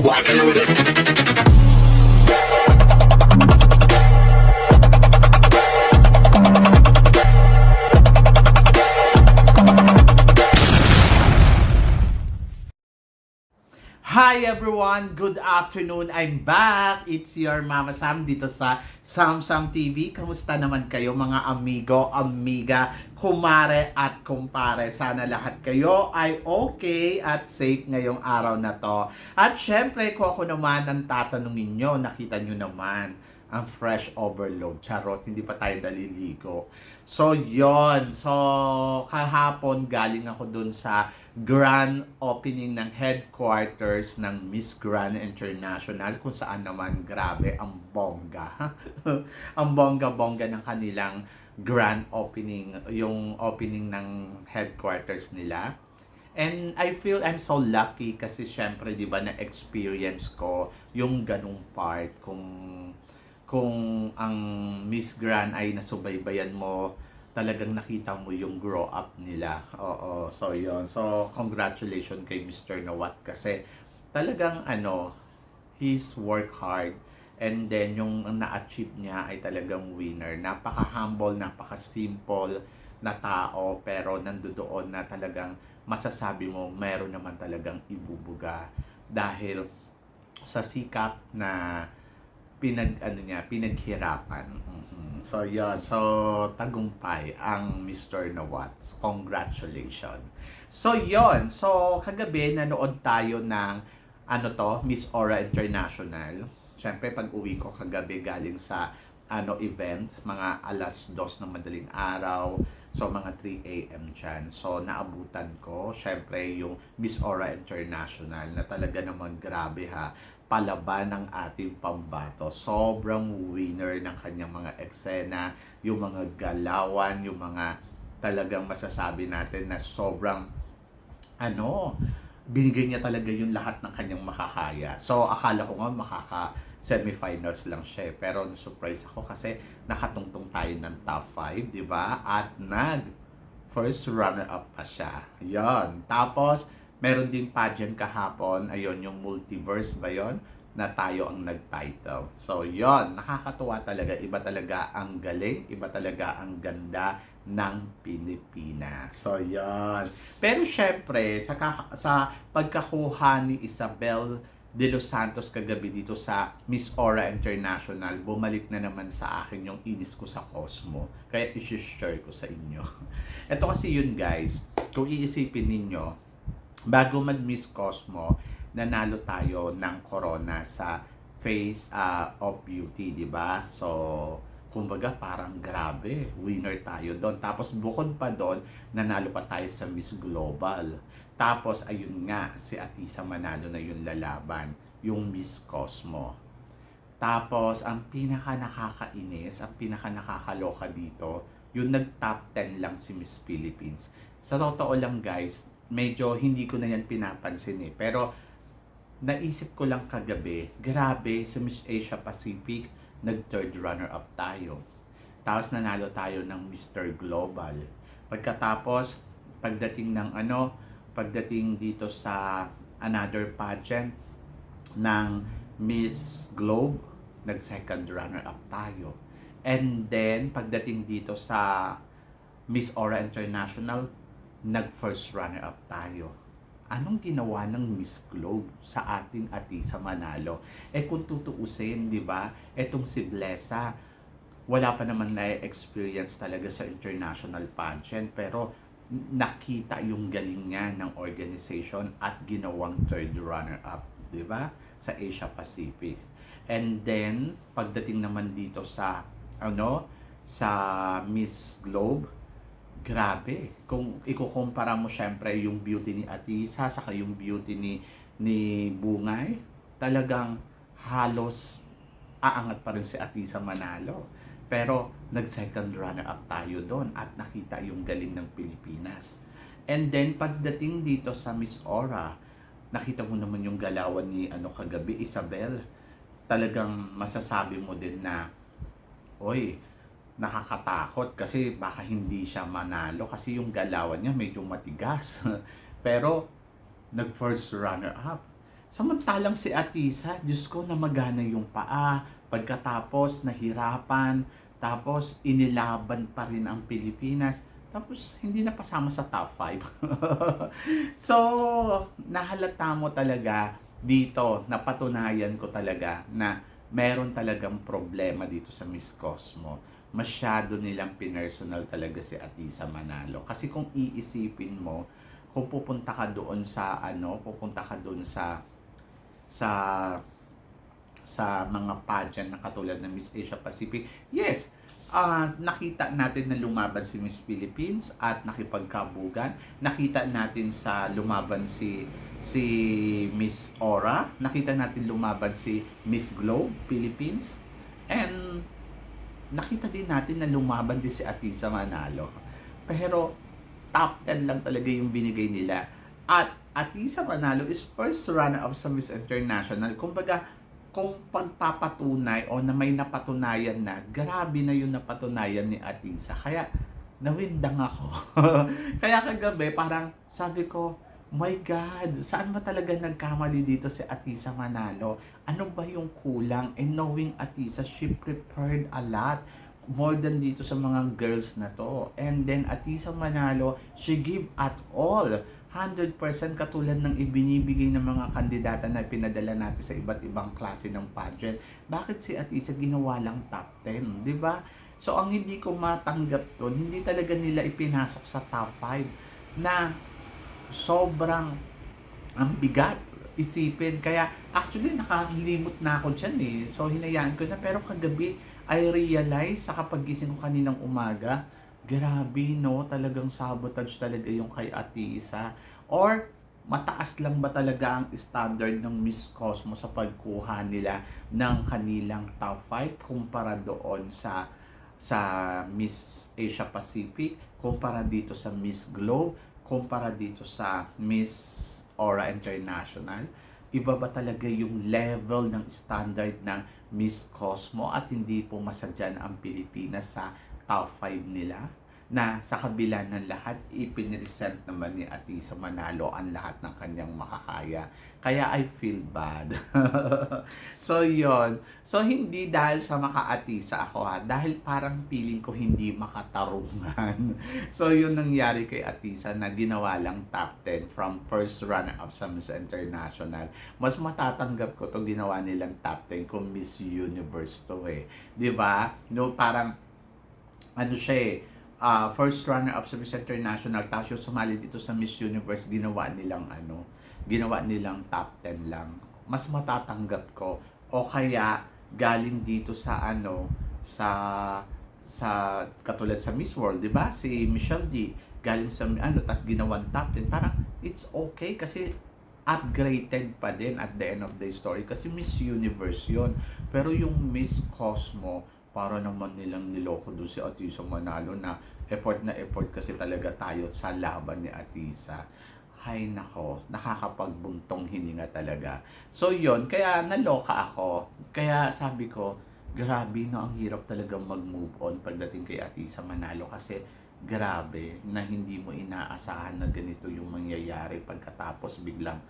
walking with it. Hi everyone! Good afternoon! I'm back! It's your Mama Sam dito sa Sam TV. Kamusta naman kayo mga amigo, amiga, kumare at kumpare? Sana lahat kayo ay okay at safe ngayong araw na to. At syempre, kung ako naman ang tatanungin nyo, nakita nyo naman ang fresh overload. Charot, hindi pa tayo naliligo. So, yon. So, kahapon galing ako dun sa grand opening ng headquarters ng Miss Grand International kung saan naman grabe ang bongga. Ang bongga-bongga ng kanilang grand opening, yung opening ng headquarters nila. And I feel I'm so lucky kasi syempre 'di ba na-experience ko yung ganung part kung ang Miss Grand ay nasubaybayan mo, talagang nakita mo yung grow up nila. Oo, so yon. So congratulations kay Mr. Nawat kasi talagang he's work hard and then yung na-achieve niya ay talagang winner. Napaka-humble, napaka-simple na tao pero nandoon na talagang masasabi mo meron naman talagang ibubuga dahil sa sikap na pinaghirapan. So, yon. So, tagumpay ang Mr. Nawat. Congratulations. So, yon. So, kagabi nanood tayo ng Miss Aura International. Siyempre, pag uwi ko kagabi galing sa event, mga alas 2 ng madaling araw. So, mga 3 a.m. dyan. So, naabutan ko, syempre, yung Miss Aura International na talaga naman grabe ha. Palaban ng ating pambato. Sobrang winner ng kanyang mga eksena, yung mga galawan, yung mga talagang masasabi natin na sobrang binigay niya talaga yung lahat ng kanyang makakaya. So, akala ko nga semifinals lang siya. Pero na-surprise ako kasi nakatungtong tayo ng top 5, di ba? At first runner-up pa siya. Yon. Tapos, meron din pageant kahapon. Ayun, yung multiverse ba yon? Na tayo ang nag-title. So, yon. Nakakatuwa talaga. Iba talaga ang galing. Iba talaga ang ganda ng Pilipinas. So, yon. Pero syempre, sa pagkakuha ni Isabel De Los Santos kagabi dito sa Miss Aura International, bumalik na naman sa akin yung inis ko sa Cosmo. Kaya i-share ko sa inyo. Ito kasi yun guys, kung iisipin ninyo, bago mag-Miss Cosmo, nanalo tayo ng corona sa Face of Beauty, di ba? So, kumbaga parang grabe, winner tayo doon. Tapos bukod pa doon, nanalo pa tayo sa Miss Global. Tapos ayun nga, si Atisa manalo na yung lalaban, yung Miss Cosmo. Tapos ang pinaka nakakainis, ang pinaka nakakaloka dito, yung nag-top 10 lang si Miss Philippines. Sa totoo lang guys, medyo hindi ko na yan pinapansin eh. Pero naisip ko lang kagabi, grabe sa Miss Asia Pacific, nag-third runner-up tayo. Tapos nanalo tayo ng Mr. Global. Pagkatapos, pagdating dito sa another pageant ng Miss Globe, nag-second runner-up tayo. And then, pagdating dito sa Miss Aura International, nag-first runner-up tayo. Anong ginawa ng Miss Globe sa ating Atisa Manalo? Kung tutuusin, di ba? Etong si Blessa, wala pa naman na-experience talaga sa international pageant, pero nakita yung galing nga ng organization at ginawang third runner-up, di ba? Sa Asia Pacific. And then, pagdating naman dito sa, sa Miss Globe, grabe. Kung ikukumpara mo syempre yung beauty ni Atisa saka yung beauty ni Bungay, talagang halos aangat pa rin si Atisa manalo. Pero nag-second runner-up tayo doon at nakita yung galing ng Pilipinas. And then pagdating dito sa Miss Aura, nakita mo naman yung galawan ni kagabi, Isabel. Talagang masasabi mo din na, oy, nakakatakot kasi baka hindi siya manalo kasi yung galawan niya medyo matigas. Pero nag first runner up. Samantalang si Atisa, Diyos ko, namagana yung paa. Pagkatapos, nahirapan. Tapos, inilaban pa rin ang Pilipinas. Tapos, hindi na pasama sa top 5. So, nahalata mo talaga dito, napatunayan ko talaga na meron talagang problema dito sa Miss Cosmo. Masyado nilang pinersonal talaga si Atisa Manalo. Kasi kung iisipin mo, kung pupunta ka doon sa pupunta ka doon sa mga pageant na katulad ng Miss Asia Pacific, yes, nakita natin na lumaban si Miss Philippines at nakipagkabugan. Nakita natin sa lumaban si Miss Aura. Nakita natin lumaban si Miss Globe Philippines. And nakita din natin na lumaban din si Atisa Manalo. Pero top 10 lang talaga yung binigay nila. At Atisa Manalo is first runner-up sa Miss International. Kumbaga, kung pagpapatunay o na may napatunayan na, grabe na yung napatunayan ni Atisa. Kaya, nawindang ako. Kaya kagabi, parang sabi ko, my God, saan ba talaga nagkamali dito si Atisa Manalo? Ano ba yung kulang? And knowing Atisa, she prepared a lot more than dito sa mga girls na to. And then Atisa Manalo, she give at all. 100% katulad ng ibinibigay ng mga kandidata na pinadala natin sa iba't ibang klase ng pageant. Bakit si Atisa ginawa lang top 10, di ba? So ang hindi ko matanggap doon, hindi talaga nila ipinasok sa top 5 na sobrang ang bigat isipin. Kaya actually nakalimot na ako dyan eh. So hinayaan ko na. Pero kagabi I realize sa kapagising ko kaninang umaga, grabe no, talagang sabotage talaga yung kay Atisa. Or mataas lang ba talaga ang standard ng Miss Cosmo sa pagkuha nila ng kanilang top 5 kumpara doon sa Miss Asia Pacific, kumpara dito sa Miss Globe, kumpara dito sa Miss Aura International. Iba ba talaga yung level ng standard ng Miss Cosmo at hindi po masadyan ang Pilipinas sa top 5 nila? Na sa kabila ng lahat, ipinresent naman ni Atisa Manalo ang lahat ng kanyang makakaya. Kaya I feel bad. So yon. So hindi dahil sa maka-Atisa ako dahil parang feeling ko hindi makatarungan. So yun nangyari kay Atisa na ginawa lang top 10 from first runner-up sa Miss International. Mas matatanggap ko to ginawa nilang top 10 kung Miss Universe to eh. 'Di ba? No, parang ano siya eh, first runner-up sa Miss International, tapos yung sumali dito sa Miss Universe, ginawa nilang top 10 lang. Mas matatanggap ko. O kaya, galing dito sa sa katulad sa Miss World, di ba? Si Michelle D, galing sa tapos ginawang top 10. Parang, it's okay kasi upgraded pa din at the end of the story kasi Miss Universe yon. Pero yung Miss Cosmo, para naman nilang niloko doon si Atisa Manalo na effort kasi talaga tayo sa laban ni Atisa. Hay nako, nakakapagbuntong hininga talaga. So yon, kaya naloka ako. Kaya sabi ko, grabe no, ang hirap talaga mag-move on pagdating kay Atisa Manalo kasi grabe na hindi mo inaasahan na ganito yung mangyayari pagkatapos biglang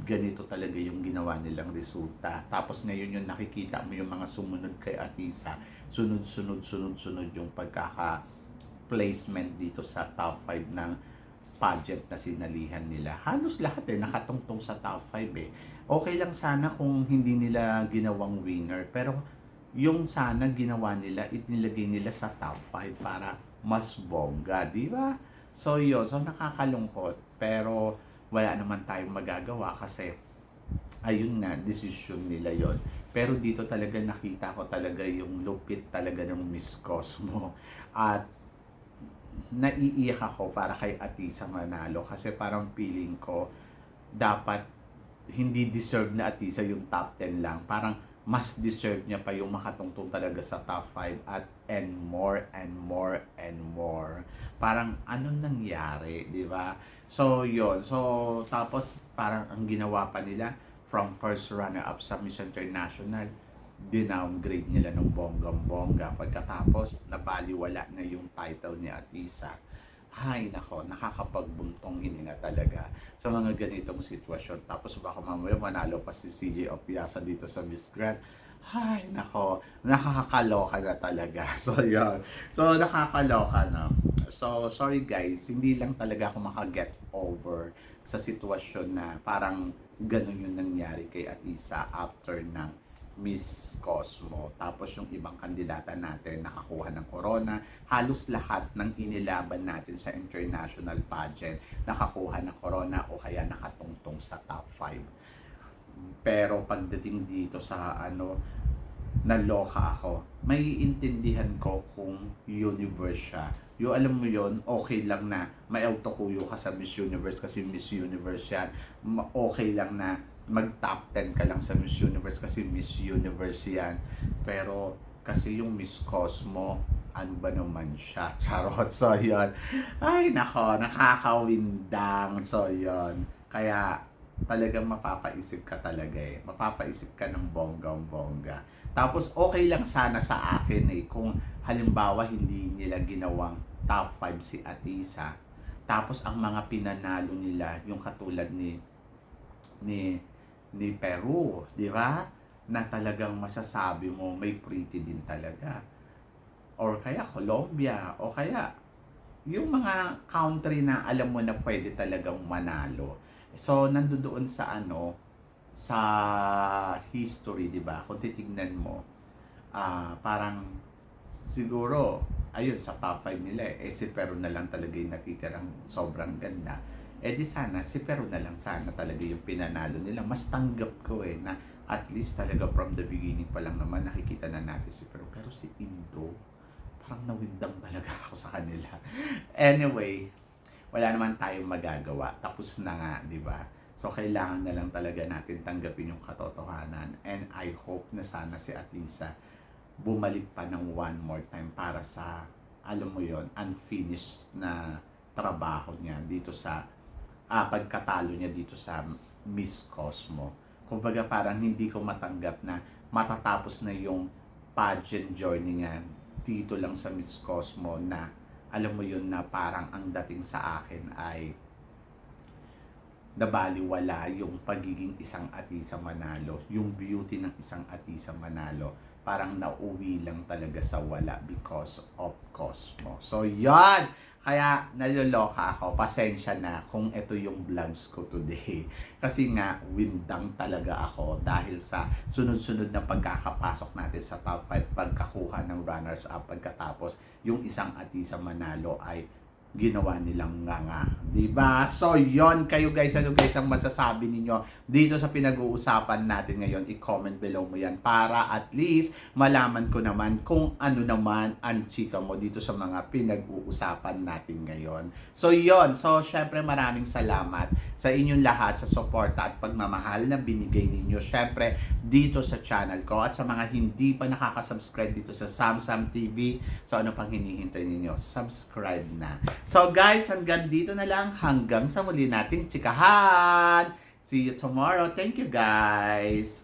ganito talaga yung ginawa nilang resulta. Tapos ngayon yung nakikita mo yung mga sumunod kay Atisa, sunod yung pagkaka-placement dito sa top 5 ng pageant na sinalihan nila. Halos lahat nakatungtong sa top 5 eh. Okay lang sana kung hindi nila ginawang winner, pero yung sana ginawa nila, nilagay nila sa top 5 para mas bongga, di ba? So yun, so nakakalungkot, pero wala naman tayong magagawa kasi ayun nga, decision nila yon. Pero dito talaga nakita ko talaga yung lupit talaga ng Miss Cosmo. At naiiyak ako para kay Atisa Manalo kasi parang feeling ko dapat hindi deserve na Atisa yung top 10 lang. Parang mas deserve niya pa yung makatungtong talaga sa top 5 at and more and more and more. Parang anong nangyari, di ba? So, yon. So, tapos parang ang ginawa pa nila from first runner-up sa Miss International, dinowngrade nila ng bonggang-bongga pagkatapos nabaliwala na yung title ni Atisa. Hay nako, nakakapagbuntong hininga talaga sa mga ganitong sitwasyon. Tapos baka mamaya manalo pa si CJ Opiasa dito sa Miss Grand. Hay nako, nakakaloka na talaga. So yun. So nakakaloka na. So sorry guys, hindi lang talaga ako makaget over sa sitwasyon na parang ganun yung nangyari kay Atisa after ng Miss Cosmo. Tapos yung ibang kandidata natin nakakuha ng corona. Halos lahat ng inilaban natin sa international pageant nakakuha ng corona o kaya nakatungtong sa top 5. Pero pagdating dito sa naloka ako. May intindihan ko kung universe siya. Yung alam mo yon, okay lang na may autokuyo ka sa Miss Universe kasi Miss Universe yan. Okay lang na mag top 10 ka lang sa Miss Universe kasi Miss Universe yan. Pero kasi yung Miss Cosmo, ano ba naman siya? Charot. So yun. Ay nako, nakakawindang. So yun. Kaya talagang mapapaisip ka talaga eh. Mapapaisip ka ng bonggang-bongga. Tapos okay lang sana sa akin eh kung halimbawa hindi nila ginawang top 5 si Atisa. Tapos ang mga pinanalo nila yung katulad ni Peru, di ba? Na talagang masasabi mo may pretty din talaga. Or kaya Colombia, o kaya yung mga country na alam mo na pwede talagang manalo. So, nandoon sa sa history, di ba? Kung titignan mo, parang siguro, ayun, sa top 5 nila si Peru na lang talaga yung natitirang sobrang ganda. Eh di sana, si Peru na lang sana talaga yung pinanalo nila. Mas tanggap ko na at least talaga from the beginning pa lang naman nakikita na natin si Peru. Pero si Indo, parang nawindang talaga ako sa kanila. Anyway, wala naman tayong magagawa. Tapos na nga, di ba? So, kailangan na lang talaga natin tanggapin yung katotohanan. And I hope na sana si Atisa bumalik pa ng one more time para sa, alam mo yon, unfinished na trabaho niya dito sa, pagkatalo niya dito sa Miss Cosmo. Kumbaga parang hindi ko matanggap na matatapos na yung pageant journey niya dito lang sa Miss Cosmo na alam mo yun na parang ang dating sa akin ay nabaliwala yung pagiging isang Atisa Manalo, yung beauty ng isang Atisa Manalo. Parang nauwi lang talaga sa wala because of Cosmo. So yan! Kaya naloloka ako, pasensya na kung ito yung vlogs ko today. Kasi nga, windang talaga ako dahil sa sunod-sunod na pagkakapasok natin sa top 5, pagkakuha ng runners-up, pagkatapos yung isang Atisa Manalo ay ginawa nilang nga. Diba? So, yon kayo guys. Ano guys ang masasabi ninyo dito sa pinag-uusapan natin ngayon? I-comment below mo yan para at least malaman ko naman kung ano naman ang chika mo dito sa mga pinag-uusapan natin ngayon. So, yon. So, syempre maraming salamat sa inyong lahat sa suporta at pagmamahal na binigay ninyo. Syempre, dito sa channel ko at sa mga hindi pa nakaka-subscribe dito sa Samsam TV. So, ano pang hinihintay ninyo? Subscribe na. So guys, hanggang dito na lang. Hanggang sa muli nating chikahan. See you tomorrow. Thank you guys.